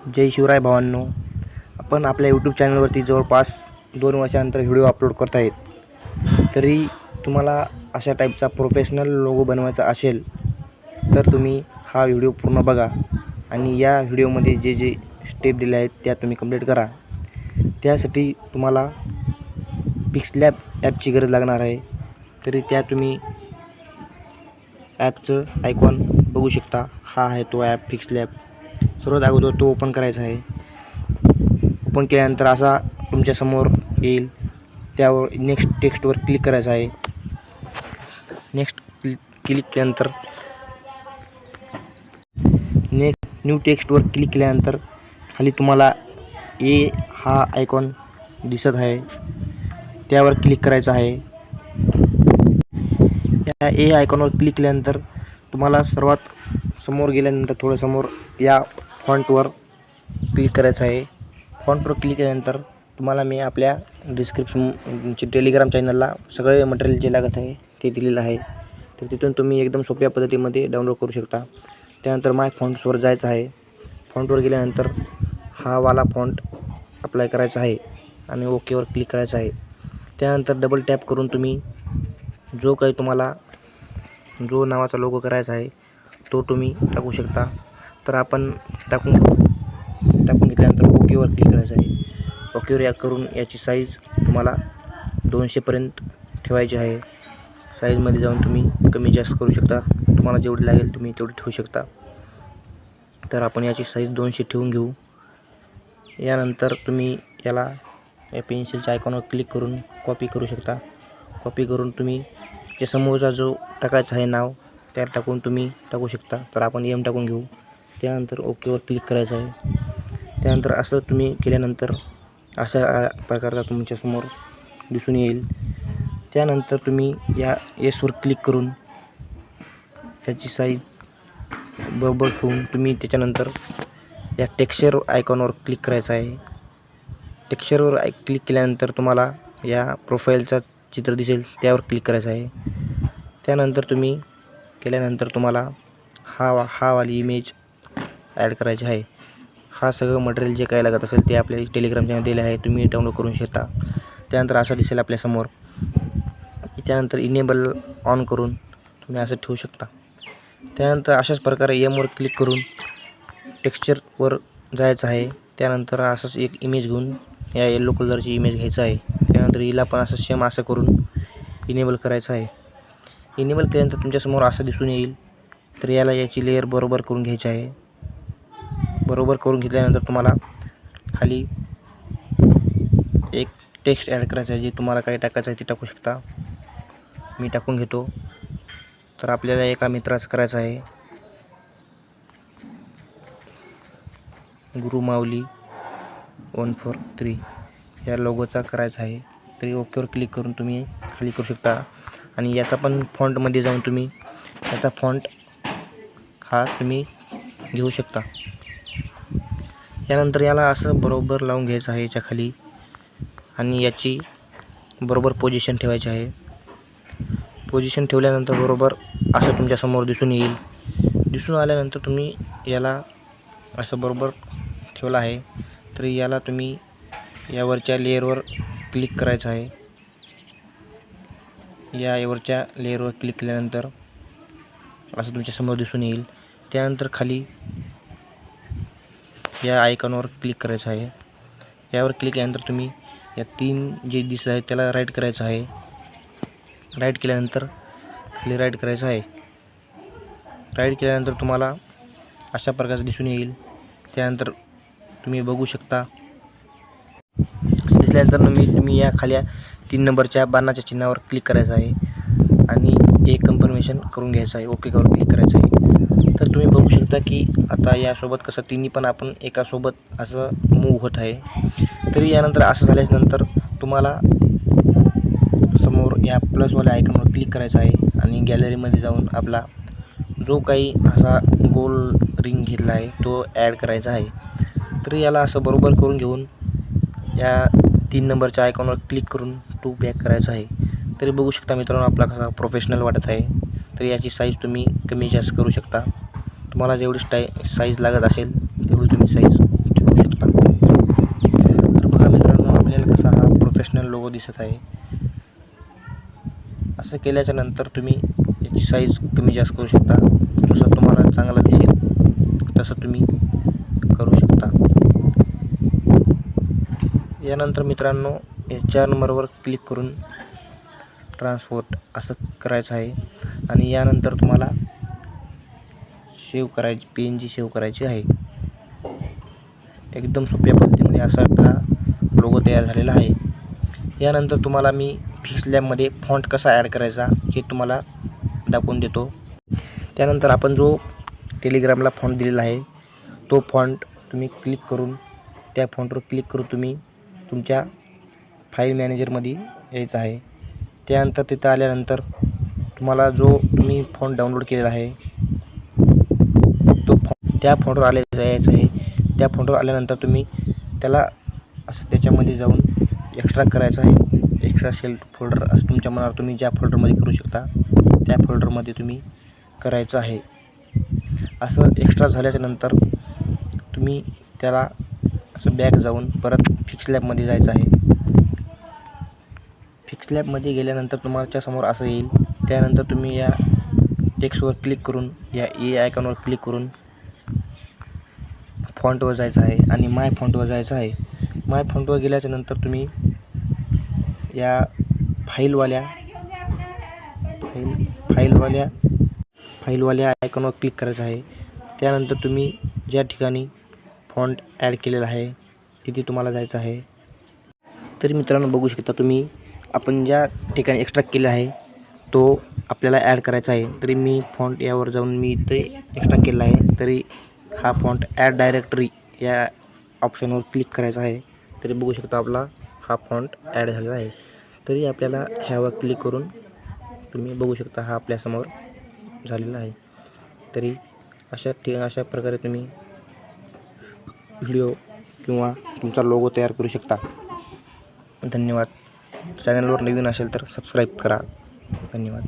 जय शिवराय भावांनो, आपण आपल्या यूट्यूब चॅनलवरती जवळपास 2 वर्षानंतर व्हिडिओ अपलोड करत आहेत. तरी तुम्हाला अशा टाईपचा प्रोफेशनल लोगो बनवायचा असेल तर तुम्ही हा व्हिडिओ पूर्ण बघा आणि या व्हिडिओमध्ये जे जे स्टेप दिले आहेत त्या तुम्ही कंप्लीट करा. त्यासाठी तुम्हाला पिक्सलॅब ॲपची गरज लागणार आहे. तरी त्या तुम्ही ॲपचं आयकॉन बघू शकता. हा आहे तो ॲप पिक्सलॅब. सर्वात अगोदर तो ओपन करायचा आहे. ओपन केल्यानंतर असा तुमच्यासमोर येईल. त्यावर नेक्स्ट टेक्स्टवर क्लिक करायचं आहे. नेक्स्ट क्लिक केल्यानंतर न्यू टेक्स्टवर क्लिक केल्यानंतर खाली तुम्हाला ए हा आयकॉन दिसत आहे, त्यावर क्लिक करायचं आहे. या ए आयकॉनवर क्लिक केल्यानंतर तुम्हाला सर्वात समोर गेल्यानंतर थोडं समोर या फॉन्टवर क्लिक करायचं आहे. फॉन्टवर क्लिक केल्यानंतर तुम्हाला मी आपल्या डिस्क्रिप्शनची टेलिग्राम चॅनलला सगळे मटेरियल जे लागत आहे ते दिलेलं आहे. तर तिथून तुम्ही एकदम सोप्या पद्धतीमध्ये डाउनलोड करू शकता. त्यानंतर माय फॉन्ट्सवर जायचं आहे. फॉन्टवर गेल्यानंतर हा वाला फॉन्ट अप्लाय करायचा आहे आणि ओकेवर क्लिक करायचं आहे. त्यानंतर डबल टॅप करून तुम्ही जो काही तुम्हाला जो नावाचा लोगो करायचा आहे तो तुम्ही टाकू शकता. तर आपण टाकून घेतल्यानंतर ओकेवर क्लिक करायचं आहे. ओकेवर करून याची साईज तुम्हाला 200पर्यंत ठेवायची आहे. साईजमध्ये जाऊन तुम्ही कमी जास्त करू शकता. तुम्हाला जेवढी लागेल तुम्ही तेवढी ठेवू शकता. तर आपण याची साईज 200 ठेवून घेऊ. यानंतर तुम्ही याला या पेन्सिलच्या आयकॉनवर क्लिक करून कॉपी करू शकता. कॉपी करून तुम्ही त्या समोरचा जो टाकायचा आहे नाव त्यात टाकून तुम्ही टाकू शकता. तर आपण एम टाकून घेऊ. त्यानंतर ओकेवर क्लिक करायचं आहे. त्यानंतर असं तुम्ही केल्यानंतर अशा प्रकारचा तुमच्यासमोर दिसून येईल. त्यानंतर तुम्ही या एसवर क्लिक करून याची साईज बरोबर ठेवून तुम्ही त्याच्यानंतर या टेक्स्चर आयकॉनवर क्लिक करायचं आहे. टेक्स्चरवर क्लिक केल्यानंतर तुम्हाला या प्रोफाईलचा चित्र दिसेल त्यावर क्लिक करायचं आहे. त्यानंतर तुम्ही केल्यानंतर तुम्हाला हा वाली इमेज ॲड करायची आहे. हा सगळं मटेरियल जे काय लागत असेल ते आपल्या टेलिग्राम चॅनल दिले आहे, तुम्ही डाउनलोड करून शकता. त्यानंतर असं दिसेल आपल्यासमोर. त्यानंतर इनेबल ऑन करून तुम्ही असं ठेवू शकता. त्यानंतर अशाच प्रकारे एमवर क्लिक करून टेक्स्चरवर जायचं आहे. त्यानंतर असंच एक इमेज घेऊन या येलो कलरची इमेज घ्यायचं आहे. त्यानंतर हिला पण असं सेम असं करून इनेबल करायचं आहे. इनेबल केल्यानंतर तुमच्यासमोर असं दिसून येईल. तर याला याची लेअर बरोबर करून घ्यायची आहे. बरोबर करून घेतल्यानंतर तुम्हाला खाली एक टेक्स्ट ॲड करायचं आहे. जे तुम्हाला काही टाकायचं आहे ते टाकू शकता. मी टाकून घेतो. तर आपल्याला एका मित्राचं करायचं आहे, गुरु माऊली 143 या लोगोचा करायचा आहे. तरी ओकेवर क्लिक करून तुम्ही खाली करू शकता. आणि याचा पण फॉन्टमध्ये जाऊन तुम्ही याचा फॉन्ट हा तुम्ही घेऊ शकता. यानंतर याला असं बरोबर लावून घ्यायचं आहे याच्या खाली आणि याची बरोबर पोझिशन ठेवायची आहे. पोझिशन ठेवल्यानंतर बरोबर असं तुमच्यासमोर दिसून येईल. दिसून आल्यानंतर तुम्ही याला असं बरोबर ठेवलं आहे. तर याला तुम्ही यावरच्या लेअरवर क्लिक करायचं आहे. यावरच्या लेअरवर क्लिक केल्यानंतर असं तुमच्यासमोर दिसून येईल. त्यानंतर खाली या आयकॉनवर क्लिक करायचं आहे. यावर क्लिक केल्यानंतर तुम्ही या 3 जे दिसत आहे त्याला राईट करायचं आहे. राईट केल्यानंतर खाली राईट करायचं आहे. राईट केल्यानंतर तुम्हाला अशा प्रकारचं दिसून येईल. त्यानंतर तुम्ही बघू शकता. दिसल्यानंतर तुम्ही या खाली 3 नंबरच्या बाणाच्या चिन्हावर क्लिक करायचं आहे आणि एक कन्फर्मेशन करून घ्यायचं आहे. ओकेवर क्लिक करायचं आहे. तर तुम्ही बघू शकता की आता यासोबत कसं तिन्ही पण आपण एकासोबत असं मूव्ह होत आहे. तरी यानंतर असं झाल्यानंतर तुम्हाला समोर या प्लसवाल्या आयकॉनवर क्लिक करायचं आहे आणि गॅलरीमध्ये जाऊन आपला जो काही असा गोल रिंग घेतला आहे तो ॲड करायचा आहे. तर याला असं बरोबर करून घेऊन या 3 नंबरच्या आयकॉनवर क्लिक करून तो बॅक करायचा आहे. तरी बघू शकता मित्रांनो आपला कसा प्रोफेशनल वाटत आहे. तर याची साईज तुम्ही कमी जास्त करू शकता. तुम्हाला जेवढी साईज लागत असेल तेवढी तुम्ही साईज ठेवू शकता. तर बघा मित्रांनो, आपल्याला कसा हा प्रोफेशनल लोगो दिसत आहे. असं केल्याच्या नंतर तुम्ही याची साईज कमी जास्त करू शकता. जसं तुम्हाला चांगलं दिसेल तसं तुम्ही करू शकता. यानंतर मित्रांनो, या 4 नंबरवर क्लिक करून ट्रान्सपोर्ट असं करायचं आहे आणि यानंतर तुम्हाला PNG सेव्ह करायची आहे. एकदम सोप्या पद्धतीमध्ये असा आपला लोगो तयार झालेला आहे. यानंतर तुम्हाला मी फिक्स लॅबमध्ये फॉन्ट कसा ॲड करायचा हे तुम्हाला दाखवून देतो. त्यानंतर आपण जो टेलिग्रामला फॉन्ट दिलेला आहे तो फॉन्ट तुम्ही क्लिक करून त्या फॉन्टवर क्लिक करून तुम्ही तुमच्या फाईल मॅनेजरमध्ये यायचं आहे. त्यानंतर तिथं आल्यानंतर तुम्हाला जो तुम्ही फॉन्ट डाउनलोड केलेला आहे तो त्या फॉन्टवर यायचं आहे. त्या फॉन्टवर आल्यानंतर तुम्ही त्याला असं त्याच्यामध्ये जाऊन एक्स्ट्रा करायचं आहे. एक्स्ट्रा शेल फोल्डर असं तुमच्या मनावर तुम्ही ज्या फोल्डरमध्ये करू शकता त्या फोल्डरमध्ये तुम्ही करायचं आहे. असं एक्स्ट्रा झाल्याच्या नंतर तुम्ही त्याला असं बॅक जाऊन परत फिक्स लॅबमध्ये जायचं आहे. फिक्स लॅबमध्ये गेल्यानंतर तुमच्या समोर असं येईल. त्यानंतर तुम्ही या टेक्स्टवर क्लिक करून या आयकॉनवर क्लिक करून फॉन्टवर जायचं आहे आणि माय फॉन्टवर जायचं आहे. माय फॉन्टवर गेल्याच्या नंतर तुम्ही या फाईलवाल्या आयकॉनवर क्लिक करायचं आहे. त्यानंतर तुम्ही ज्या ठिकाणी फॉन्ट ॲड केलेला आहे तिथे तुम्हाला जायचं आहे. तरी मित्रांनो बघू शकता तुम्ही, आपण ज्या ठिकाणी एक्स्ट्रा केला आहे तो आपल्याला ॲड करायचा आहे. तरी मी फॉन्ट यावर जाऊन मी इथे एक्स्ट्रा केला आहे. तरी हा फॉन्ट ॲड डायरेक्टरी या ऑप्शनवर क्लिक करायचा आहे. तरी बघू शकता आपला हा फॉन्ट ॲड झालेला आहे. तरी आपल्याला ह्यावर क्लिक करून तुम्ही बघू शकता हा आपल्यासमोर झालेला आहे. तरी अशा प्रकारे तुम्ही व्हिडिओ किंवा तुमचा लोगो तयार करू शकता. धन्यवाद. चॅनलवर नवीन असेल तर सबस्क्राईब करा. धन्यवाद.